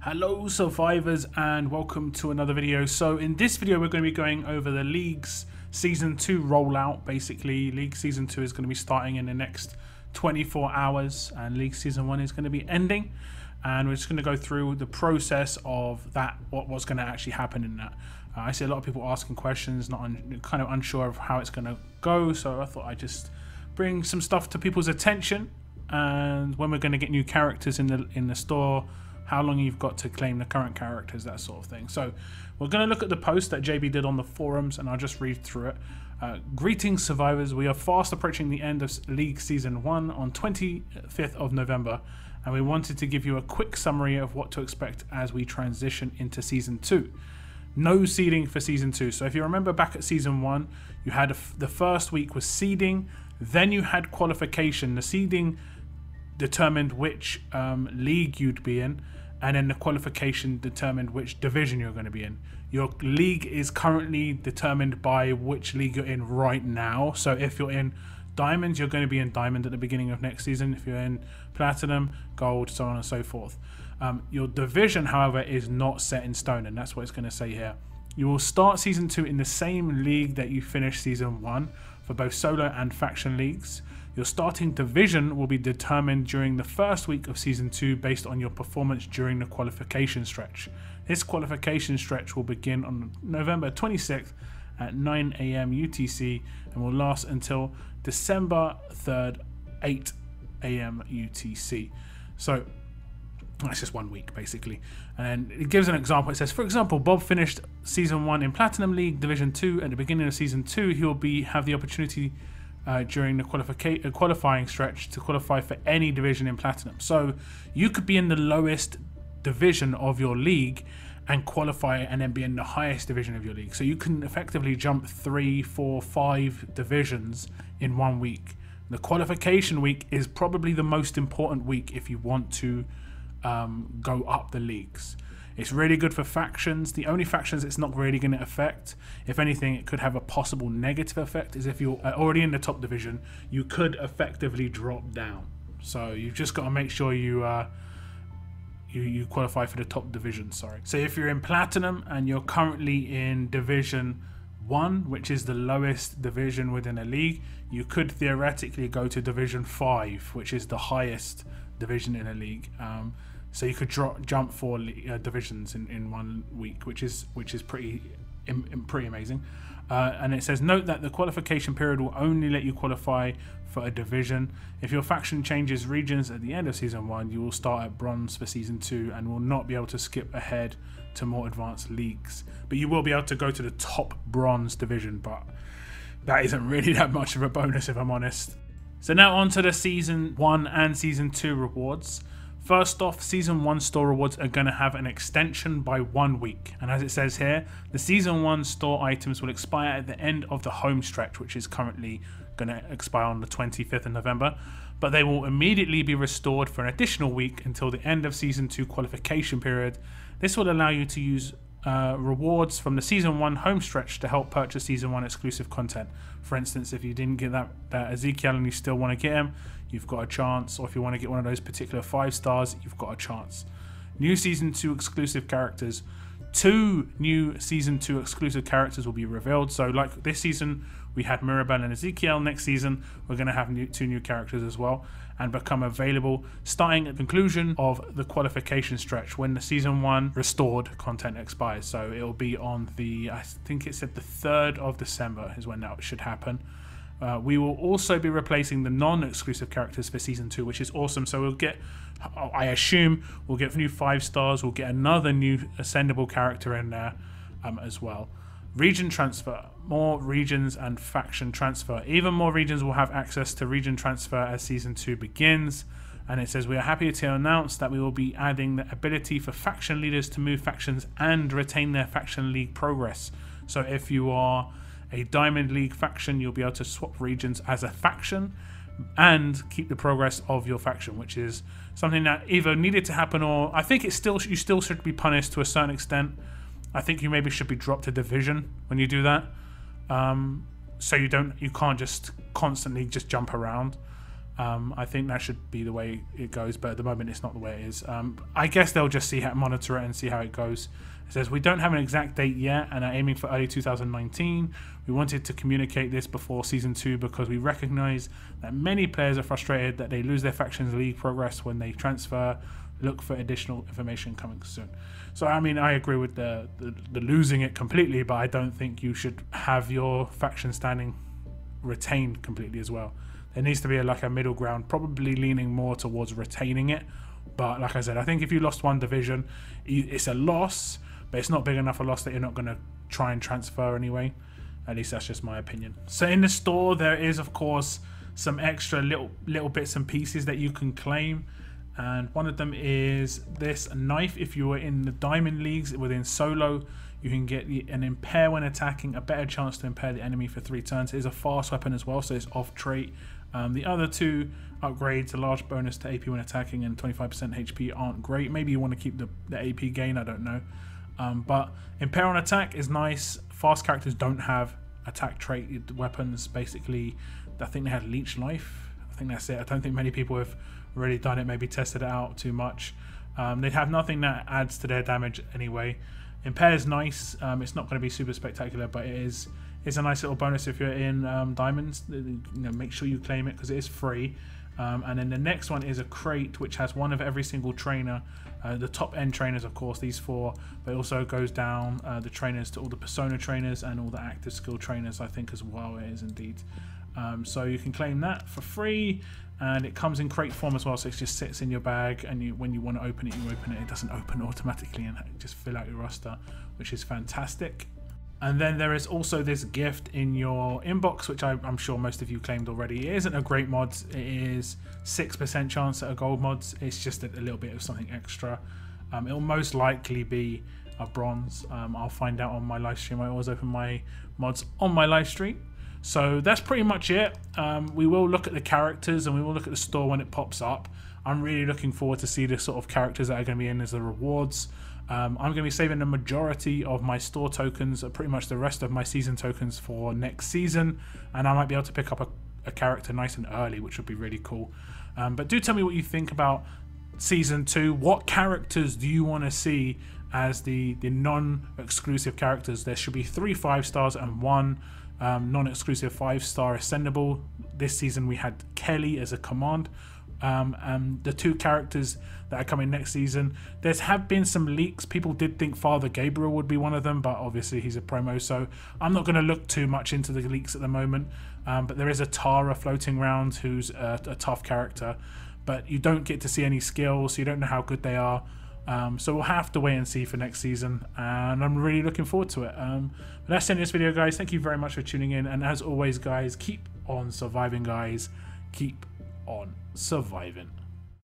Hello survivors and welcome to another video. So in this video we're going to be going over the League's Season 2 rollout. Basically League Season 2 is going to be starting in the next 24 hours and League Season 1 is going to be ending, and we're just going to go through the process of that, what's going to actually happen in that. I see a lot of people asking questions, kind of unsure of how it's going to go, so I thought I'd just bring some stuff to people's attention, and when we're going to get new characters in the store, how long you've got to claim the current characters, that sort of thing. So we're going to look at the post that JB did on the forums, and I'll just read through it. Greetings survivors, we are fast approaching the end of League Season 1 on 25th of November, and we wanted to give you a quick summary of what to expect as we transition into Season 2. No seeding for Season 2. So if you remember back at Season 1, you had the first week was seeding, then you had qualification. The seeding determined which league you'd be in, and then the qualification determined which division you're going to be in. Your league is currently determined by which league you're in right now. So if you're in Diamonds, you're going to be in Diamond at the beginning of next season. If you're in Platinum, Gold, so on and so forth. Your division, however, is not set in stone, and that's what it's going to say here. You will start Season 2 in the same league that you finished Season 1 for both solo and faction leagues. Your starting division will be determined during the first week of Season 2 based on your performance during the qualification stretch. This qualification stretch will begin on November 26th at 9 AM UTC and will last until December 3rd, 8 AM UTC. So that's just 1 week basically. And it gives an example. It says, for example, Bob finished Season 1 in Platinum League Division 2. At the beginning of Season 2, he will have the opportunity during the qualifying stretch to qualify for any division in Platinum. So you could be in the lowest division of your league and qualify and then be in the highest division of your league. So you can effectively jump 3, 4, 5 divisions in 1 week. The qualification week is probably the most important week if you want to go up the leagues. It's really good for factions. The only factions it's not really going to affect, if anything, it could have a possible negative effect, is if you're already in the top division, you could effectively drop down. So you've just got to make sure you qualify for the top division. Sorry. So if you're in Platinum and you're currently in Division 1, which is the lowest division within a league, you could theoretically go to Division 5, which is the highest division in a league. So you could jump 4 divisions in 1 week, which is pretty amazing. And it says, note that the qualification period will only let you qualify for a division. If your faction changes regions at the end of Season 1, you will start at Bronze for Season 2 and will not be able to skip ahead to more advanced leagues. But you will be able to go to the top Bronze division, but that isn't really that much of a bonus if I'm honest. So now on to the Season 1 and Season 2 rewards. First off, Season 1 store rewards are going to have an extension by 1 week. And as it says here, the Season 1 store items will expire at the end of the home stretch, which is currently going to expire on the 25th of November. But they will immediately be restored for an additional week until the end of Season 2 qualification period. This will allow you to use rewards from the Season 1 home stretch to help purchase Season 1 exclusive content. For instance, if you didn't get that Ezekiel and you still want to get him, you've got a chance. Or if you want to get one of those particular 5 stars, you've got a chance. New Season 2 exclusive characters. 2 new Season 2 exclusive characters will be revealed. So like this season, we had Mirabelle and Ezekiel. Next season, we're going to have 2 new characters as well, and become available starting at the conclusion of the qualification stretch when the Season 1 restored content expires. So it'll be on the, I think it said the 3rd of December is when that should happen. We will also be replacing the non-exclusive characters for Season 2, which is awesome. So we'll get, I assume, we'll get new 5 stars. We'll get another new ascendable character in there as well. Region transfer, more regions and faction transfer. Even more regions will have access to region transfer as Season 2 begins. And it says, we are happy to announce that we will be adding the ability for faction leaders to move factions and retain their faction league progress. So if you are a Diamond League faction, you'll be able to swap regions as a faction and keep the progress of your faction, which is something that either needed to happen, or I think you still should be punished to a certain extent. I think you maybe should be dropped a division when you do that, so you can't just constantly just jump around. I think that should be the way it goes, but at the moment it's not the way it is. I guess they'll just monitor it and see how it goes. It says, we don't have an exact date yet and are aiming for early 2019. We wanted to communicate this before Season 2 because we recognise that many players are frustrated that they lose their faction's league progress when they transfer. Look for additional information coming soon. So, I mean, I agree with the losing it completely, but I don't think you should have your faction standing retained completely as well. There needs to be like a middle ground, probably leaning more towards retaining it. But like I said, I think if you lost one division, it's a loss, but it's not big enough a loss that you're not going to try and transfer anyway. At least that's just my opinion. So in the store, there is, of course, some extra little bits and pieces that you can claim. And one of them is this knife. If you are in the diamond leagues within solo, you can get an impair when attacking, a better chance to impair the enemy for 3 turns. It is a fast weapon as well, so it's off trait. The other 2 upgrades, a large bonus to AP when attacking and 25% HP, aren't great. Maybe you want to keep the AP gain, I don't know. But impair on attack is nice. Fast characters don't have attack trait weapons. Basically, I think they had leech life. I think that's it. I don't think many people have really done it, maybe tested it out too much. They'd have nothing that adds to their damage anyway. Impair is nice. It's not going to be super spectacular, but it's a nice little bonus if you're in diamonds. You know, make sure you claim it because it is free. And then the next one is a crate which has one of every single trainer, the top end trainers, of course, these 4, but it also goes down the trainers to all the persona trainers and all the active skill trainers, I think, as well. It is indeed. So you can claim that for free, and it comes in crate form as well, so it just sits in your bag, and when you want to open it, you open it. It doesn't open automatically, and just fill out your roster, which is fantastic. And then there is also this gift in your inbox, which I'm sure most of you claimed already. It isn't a great mod. It is 6% chance at a gold mods. It's just a little bit of something extra. It'll most likely be a bronze. I'll find out on my live stream. I always open my mods on my live stream. So that's pretty much it. We will look at the characters and we will look at the store when it pops up. I'm really looking forward to see the sort of characters that are going to be in as the rewards. I'm going to be saving the majority of my store tokens, pretty much the rest of my season tokens, for next season, and I might be able to pick up a character nice and early, which would be really cool. But do tell me what you think about season 2. What characters do you want to see as the non-exclusive characters? There should be 3 5-stars and 1 non-exclusive 5-star ascendable. This season we had Kelly as a command. The 2 characters that are coming next season, have been some leaks. People did think Father Gabriel would be one of them, but obviously he's a promo, so I'm not going to look too much into the leaks at the moment. But there is a Tara floating around who's a tough character, but you don't get to see any skills, so you don't know how good they are. So we'll have to wait and see for next season, and I'm really looking forward to it. But that's the end of this video, guys. Thank you very much for tuning in, and as always, guys, keep on surviving, guys. Keep on surviving.